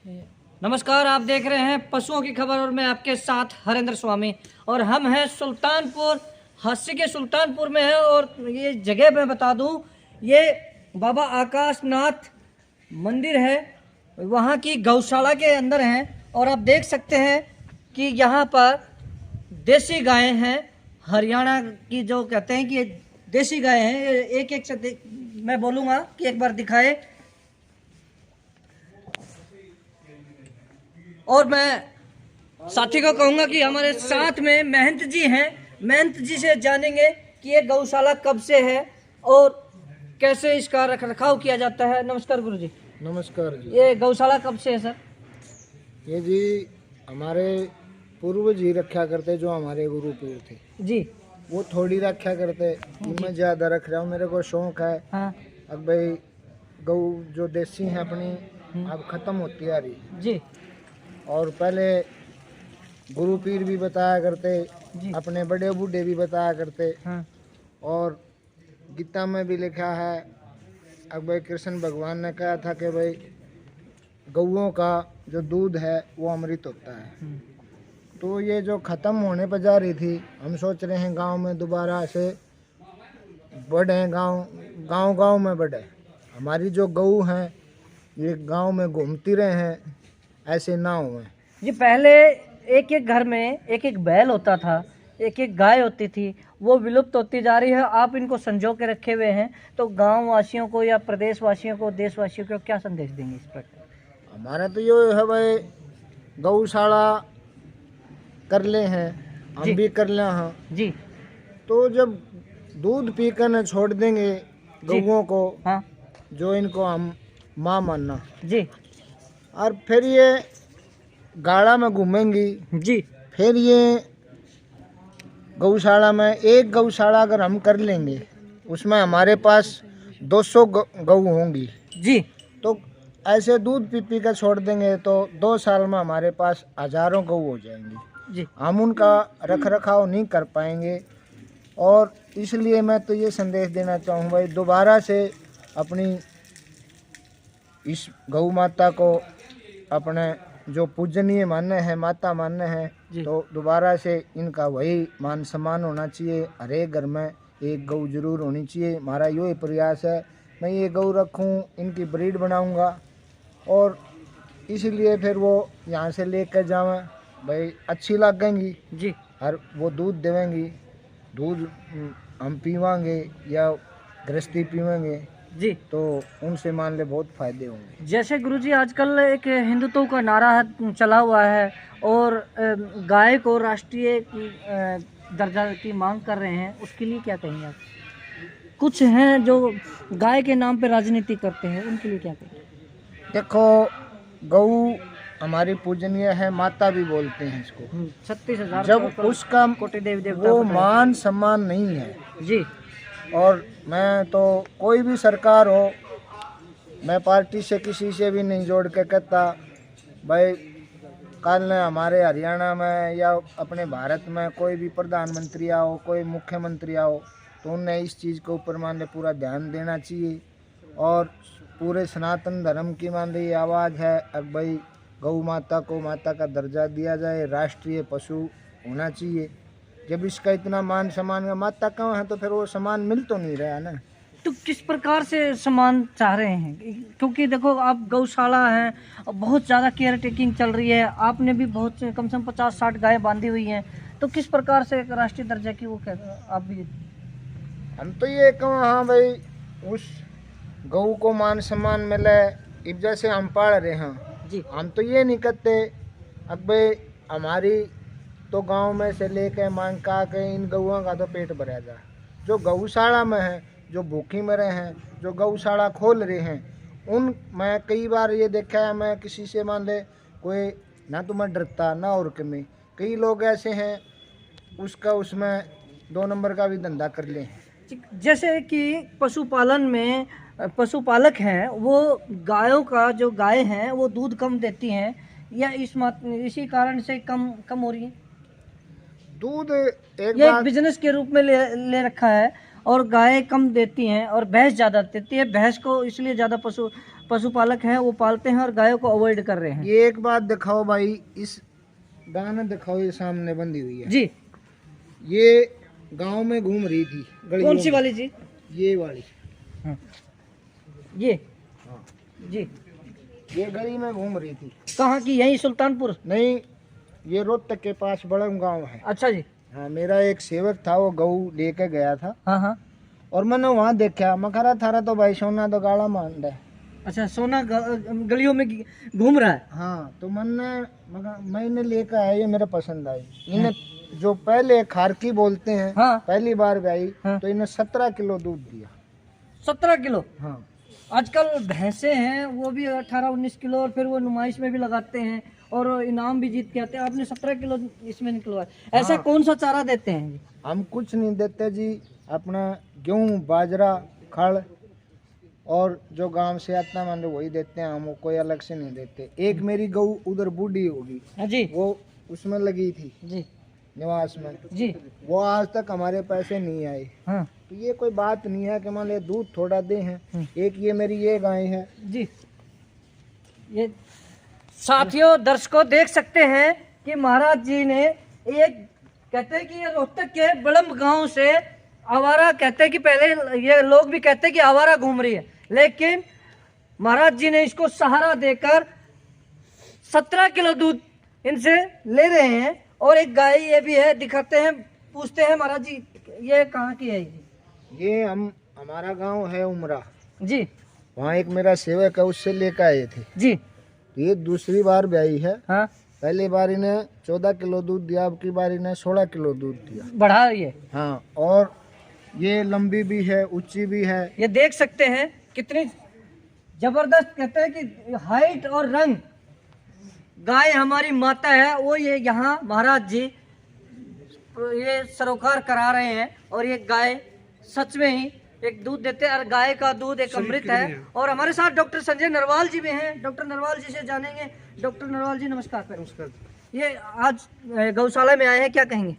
नमस्कार, आप देख रहे हैं पशुओं की खबर और मैं आपके साथ हरेंद्र स्वामी। और हम हैं सुल्तानपुर, हस्सी के सुल्तानपुर में है। और ये जगह मैं बता दूं, ये बाबा आकाशनाथ मंदिर है, वहाँ की गौशाला के अंदर हैं। और आप देख सकते हैं कि यहाँ पर देसी गायें हैं, हरियाणा की, जो कहते हैं कि ये देसी गायें हैं। ये एक एक से मैं बोलूँगा कि एक बार दिखाए। और मैं साथी को कहूँगा कि हमारे साथ में महंत जी हैं। महंत जी से जानेंगे कि ये गौशाला कब से है और कैसे इसका रख रखाव किया जाता है। नमस्कार गुरु जी। नमस्कार जी। ये गौशाला कब से है सर? ये जी हमारे पूर्वज ही रखा करते, जो हमारे गुरु पीर थे जी। वो थोड़ी रखा करते, मैं ज़्यादा रख रहा हूँ, मेरे को शौक है। हाँ अब भाई गौ जो देसी है अपनी अब ख़त्म होती आ रही जी। और पहले गुरु पीर भी बताया करते, जी। अपने बड़े बूढ़े भी बताया करते। हाँ और गीता में भी लिखा है, अब भाई कृष्ण भगवान ने कहा था कि भाई गौओं का जो दूध है वो अमृत होता है। तो ये जो ख़त्म होने पर जा रही थी, हम सोच रहे हैं गांव में दोबारा से बढ़े, गांव में बढ़े। हमारी जो गऊ हैं ये गांव में घूमती रहे हैं, ऐसे ना हुए जी। पहले एक एक घर में एक एक बैल होता था, एक एक गाय होती थी, वो विलुप्त होती जा रही है। आप इनको संजो के रखे हुए हैं, तो गांव वासियों को या प्रदेश वासियों को, देशवासियों को क्या संदेश देंगे इस पर? हमारा तो ये है भाई, गौशाला कर ले हैं, हम भी कर ले हैं जी। तो जब दूध पीकर न छोड़ देंगे गौओं को, हाँ जो इनको हम माँ मानना जी। और फिर ये गाड़ा में घूमेंगी जी फिर ये गौशाला में एक गौशाला अगर हम कर लेंगे उसमें हमारे पास 200 गऊ होंगी जी। तो ऐसे दूध पी पी कर छोड़ देंगे तो 2 साल में हमारे पास हजारों गऊ हो जाएंगी जी। हम उनका रख रखाव नहीं कर पाएंगे। और इसलिए मैं तो ये संदेश देना चाहूँ भाई, दोबारा से अपनी इस गौ माता को अपने जो पूजनीय मानने हैं, माता मानने हैं, तो दोबारा से इनका वही मान सम्मान होना चाहिए। हर एक घर में एक गौ जरूर होनी चाहिए। हमारा यही प्रयास है, मैं ये गौ रखूं, इनकी ब्रीड बनाऊंगा और इसलिए फिर वो यहाँ से लेकर जावें भाई, अच्छी लगेंगी जी। और वो दूध देवेंगी, दूध हम पीवांगे या गृहस्थी पीवेंगे जी। तो उनसे मान ले बहुत फायदे होंगे। जैसे गुरुजी आजकल एक हिंदुत्व का नारा चला हुआ है और गाय को राष्ट्रीय दर्जा की मांग कर रहे हैं, उसके लिए क्या कहेंगे आप? कुछ हैं जो गाय के नाम पे राजनीति करते हैं, उनके लिए क्या कहेंगे? देखो, गऊ हमारी पूजनीय है, माता भी बोलते हैं इसको। 36,000 जब उसका कोटि देवी देवता वो मान सम्मान नहीं है जी। और मैं तो कोई भी सरकार हो, मैं पार्टी से किसी से भी नहीं जोड़ के कहता भाई, कल ने हमारे हरियाणा में या अपने भारत में कोई भी प्रधानमंत्री आओ, कोई मुख्यमंत्री आओ, तो उन्हें इस चीज़ के ऊपर मान ले पूरा ध्यान देना चाहिए। और पूरे सनातन धर्म की मान ली आवाज़ है, अब भाई गौ माता को माता का दर्जा दिया जाए, राष्ट्रीय पशु होना चाहिए। जब इसका इतना मान सम्मान है, माता कहाँ है तो फिर वो सम्मान मिल तो नहीं रहा ना। तो किस प्रकार से सम्मान चाह रहे हैं? क्योंकि देखो, आप गौशाला है, बहुत ज़्यादा केयर टेकिंग चल रही है, आपने भी बहुत से कम से कम 50-60 गाय बांधी हुई हैं, तो किस प्रकार से राष्ट्रीय दर्जा की वो आप भी? हम तो ये कहूँ, हाँ भाई, उस गऊ को मान सम्मान मिले, इस जैसे हम पाल रहे हैं जी। हम तो ये नहीं कहते अब भाई हमारी तो गांव में से लेके मांग का के इन गऊओं का तो पेट भरा जाए। जो गौशाला में है, जो भूखी मरे हैं, जो गौशाला खोल रहे हैं, उन मैं कई बार ये देखा है, मैं किसी से मान ले कोई ना तो मैं डरता ना और में, कई लोग ऐसे हैं उसका उसमें 2 नंबर का भी धंधा कर लें। जैसे कि पशुपालन में पशुपालक हैं, वो गायों का, जो गाय हैं वो दूध कम देती हैं, या इसी कारण से कम हो रही है? दूध ये एक बिजनेस के रूप में ले रखा है और गाय कम देती हैं और भैंस ज़्यादा देती है। भैंस को इसलिए ज़्यादा पशुपालक हैं वो पालते हैं और गायों को अवॉइड कर रहे हैं। ये एक बात दिखाओ भाई, इस गाना दिखाओ, ये सामने बंधी हुई है जी, ये गांव में घूम रही थी गलियों कौन सी में। वाली जी? ये वाली, हाँ। ये हाँ, जी, ये गली में घूम रही थी। कहाँ की? यही सुल्तानपुर? नहीं, ये रोहतक के पास बड़म गांव है। अच्छा जी। हाँ, मेरा एक सेवक था, वो गऊ लेके गया था हाँ हाँ। और मैंने वहाँ देखा, मखरा थारा तो भाई सोना तो गाड़ा मान है। अच्छा, सोना गलियों में घूम रहा है। हाँ, तो मैंने लेकर आया, ये मेरे पसंद आई। इन्हें जो पहले खारकी बोलते हैं, हाँ। पहली बार गाई हाँ। तो इन्हें 17 किलो दूध दिया। 17 किलो? हाँ, आजकल भैंसे हैं वो भी 18-19 किलो, और फिर वो नुमाइश में भी लगाते हैं और इनाम भी जीत के आते हैं। आपने 17 किलो इसमें निकलवाया, ऐसा हाँ। कौन सा चारा देते हैं जी? हम कुछ नहीं देते जी, अपना गेहूँ, बाजरा, खड़ और जो गांव से आता मान लो वही देते हैं, हम कोई अलग से नहीं देते। एक मेरी गऊ उधर बूढ़ी होगी, हाँ जी वो उसमें लगी थी जी निवास में, जी। वो आज तक हमारे पैसे नहीं आए। हाँ तो ये कोई बात नहीं है कि मान ले दूध थोड़ा दे हैं। एक ये मेरी ये गाय है जी। ये साथियों, दर्शकों देख सकते हैं कि महाराज जी ने एक, कहते हैं कि ये रोहतक के बड़म गांव से आवारा, कहते हैं कि पहले ये लोग भी कहते हैं कि आवारा घूम रही है, लेकिन महाराज जी ने इसको सहारा देकर 17 किलो दूध इनसे ले रहे हैं। और एक गाय ये भी है, दिखाते हैं, पूछते हैं महाराज जी ये कहाँ की है जी? ये हमारा गांव है उमरा, जी वहाँ एक मेरा सेवक है, उससे लेकर आए थे। जी। तो ये दूसरी बार ब्याई है। हाँ, पहली बार इन्हें 14 किलो दूध दिया, अब की बार इन्हें 16 किलो दूध दिया। बढ़ा रही है। हाँ, और ये लंबी भी है, ऊंची भी है। ये देख सकते हैं कितनी जबरदस्त, कहते हैं कि हाइट और रंग। गाय हमारी माता है, वो ये यहाँ महाराज जी ये सरोकार करा रहे हैं। और ये गाय सच में ही एक दूध देते हैं, और गाय का दूध एक अमृत है। और हमारे साथ डॉक्टर संजय नरवाल जी भी हैं। डॉक्टर नरवाल जी से जानेंगे। डॉक्टर नरवाल जी नमस्कार। नमस्कार। ये आज गौशाला में आए हैं, क्या कहेंगे?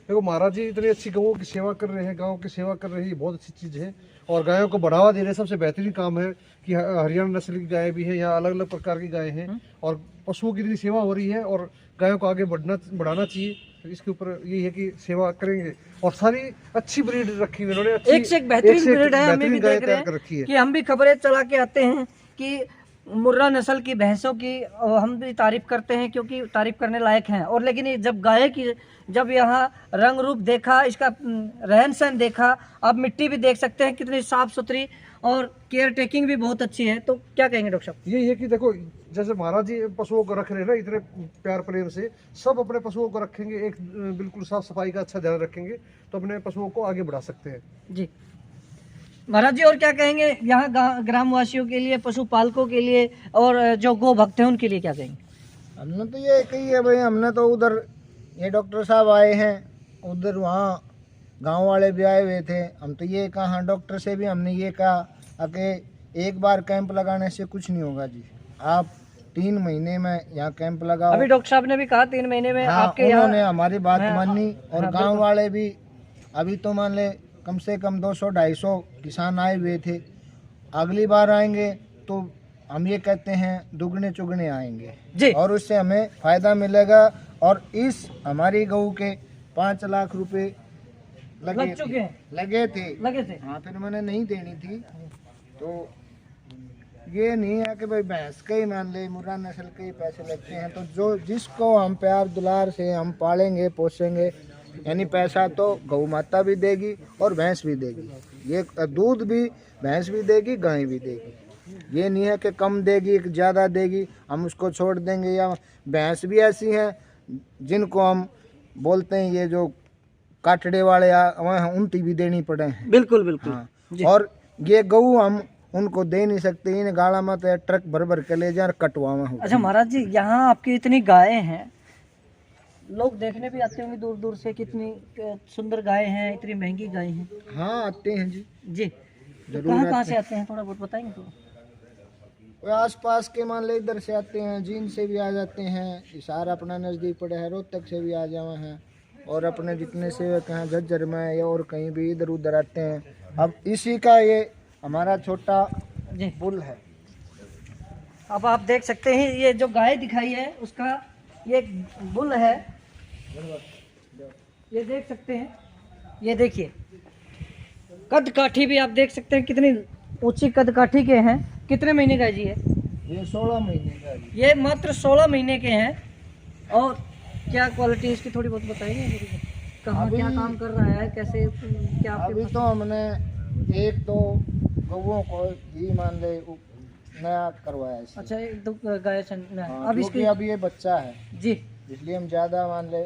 देखो, महाराज जी इतनी अच्छी गौों की सेवा कर रहे हैं, गाँव की सेवा कर रहे हैं, ये बहुत अच्छी चीज़ है। और गायों को बढ़ावा दे रहे हैं, सबसे बेहतरीन काम है कि हरियाणा नस्ल की गाय भी है, यहाँ अलग अलग प्रकार की गाय हैं और पशुओं की इतनी सेवा हो रही है और गायों को आगे बढ़ाना चाहिए। तो इसके ऊपर यही है कि सेवा करेंगे। और सारी अच्छी ब्रीड रखी हुई इन्होंने, एक से एक बेहतरीन ब्रीड है। हमें भी देख रहे हैं कि हम भी खबरें चला के आते हैं कि मुर्रा नस्ल की भैंसों की हम भी तारीफ करते हैं, क्योंकि तारीफ करने लायक हैं। और लेकिन ये जब गाय की, जब यहाँ रंग रूप देखा, इसका रहन सहन देखा, आप मिट्टी भी देख सकते हैं कितनी साफ सुथरी, और केयर टेकिंग भी बहुत अच्छी है। तो क्या कहेंगे डॉक्टर साहब? यही है कि देखो, जैसे महाराज जी पशुओं को रख रहे हैं ना इतने प्यार प्रेम से, सब अपने पशुओं को रखेंगे, एक बिल्कुल साफ सफाई का अच्छा ध्यान रखेंगे तो अपने पशुओं को आगे बढ़ा सकते हैं। जी महाराज जी, और क्या कहेंगे यहाँ ग्रामवासियों के लिए, पशुपालकों के लिए, और जो गो भक्त हैं उनके लिए क्या कहेंगे? हमने तो ये कही है भाई, हमने तो उधर ये डॉक्टर साहब आए हैं, उधर वहाँ गांव वाले भी आए हुए थे। हम तो ये कहा, डॉक्टर से भी हमने ये कहा कि एक बार कैंप लगाने से कुछ नहीं होगा जी, आप 3 महीने में यहाँ कैंप लगाओ। अभी डॉक्टर साहब ने भी कहा 3 महीने में हाँ, आपके यहाँ, उन्होंने हमारी बात हाँ, मानी। और हाँ, गांव वाले भी, अभी तो मान ले कम से कम 200-250 किसान आए हुए थे। अगली बार आएंगे तो हम ये कहते हैं दुगने चुगने आएंगे जी। और उससे हमें फायदा मिलेगा। और इस हमारी गऊ के 5 लाख रुपए लग चुके हैं, लगे थे। हाँ, फिर मैंने नहीं देनी थी। तो ये नहीं है कि भाई भैंस के ही मान ले, मुर्रा नस्ल के ही पैसे लगते हैं। तो जो जिसको हम प्यार दुलार से हम पालेंगे पोसेंगे, यानी पैसा तो गौ माता भी देगी और भैंस भी देगी। ये दूध भी भैंस भी देगी, गाय भी देगी। ये नहीं है कि कम देगी ज़्यादा देगी हम उसको छोड़ देंगे। या भैंस भी ऐसी हैं जिनको हम बोलते हैं ये जो काटड़े वाले उनकी भी देनी पड़े हैं। बिल्कुल बिल्कुल। हाँ, और ये गऊ हम उनको दे नहीं सकते, इन गाड़ा में तो ट्रक भर भर के ले जाए कटवावा। अच्छा महाराज जी, यहाँ आपकी इतनी गायें हैं, लोग देखने भी आते होंगे दूर दूर से, कितनी सुंदर गायें हैं, इतनी महंगी गायें हैं। हाँ, आते हैं जी, जी। जरूर कहाँ से आते हैं, थोड़ा बहुत बताएंगे? तो आस पास के मान ले इधर से आते हैं, जींद से भी आ जाते हैं, इशार अपना नज़दीक पड़े है, रोहतक से भी आ जावे हैं। और अपने जितने सेवक हैं झज्जर में या और कहीं भी इधर उधर आते हैं। अब इसी का ये हमारा छोटा जी। पुल है। अब आप देख सकते हैं ये जो गाय दिखाई है उसका ये बुल है, ये देख सकते हैं। ये देखिए कद काठी भी आप देख सकते हैं कितनी ऊंची कद काठी के हैं। कितने महीने का है जी ये 16 महीने का है। ये मात्र 16 महीने के हैं। और क्या क्वालिटी इसकी थोड़ी बहुत बताइए मुझे? कहाँ क्या काम कर रहा है, कैसे क्या आपके अभी पास? तो हमने एक तो गौओं को ही मान ले नया करवाया है। अच्छा एक दो गाय हाँ, अब क्योंकि इसकी अभी ये बच्चा है जी इसलिए हम ज़्यादा मान ले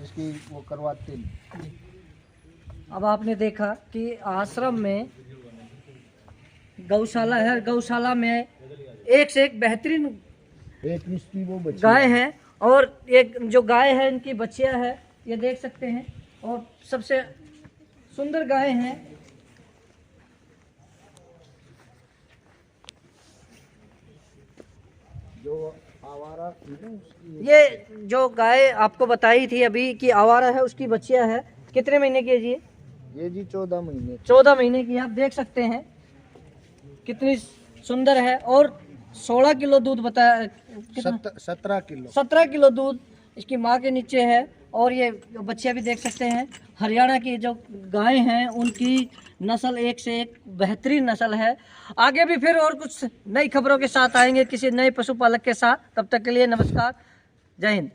इसकी वो करवाते नहीं। जी। अब आपने देखा कि आश्रम में गौशाला है, गौशाला में एक से एक बेहतरीन एक इसकी वो बच्ची गाय है और एक जो गाय है इनकी बच्चियां है, ये देख सकते हैं। और सबसे सुंदर गाय हैं। जो आवारा थी ना उसकी ये जो गाय आपको बताई थी अभी कि आवारा है उसकी बच्चियां है। कितने महीने की है जी? ये जी 14 महीने 14 महीने की। आप देख सकते हैं कितनी सुंदर है। और 16 किलो दूध बताया, कितना? 17 किलो 17 किलो दूध इसकी माँ के नीचे है। और ये बच्चे भी देख सकते हैं। हरियाणा की जो गाय हैं उनकी नस्ल एक से एक बेहतरीन नस्ल है। आगे भी फिर और कुछ नई खबरों के साथ आएंगे किसी नए पशुपालक के साथ। तब तक के लिए नमस्कार, जय हिंद।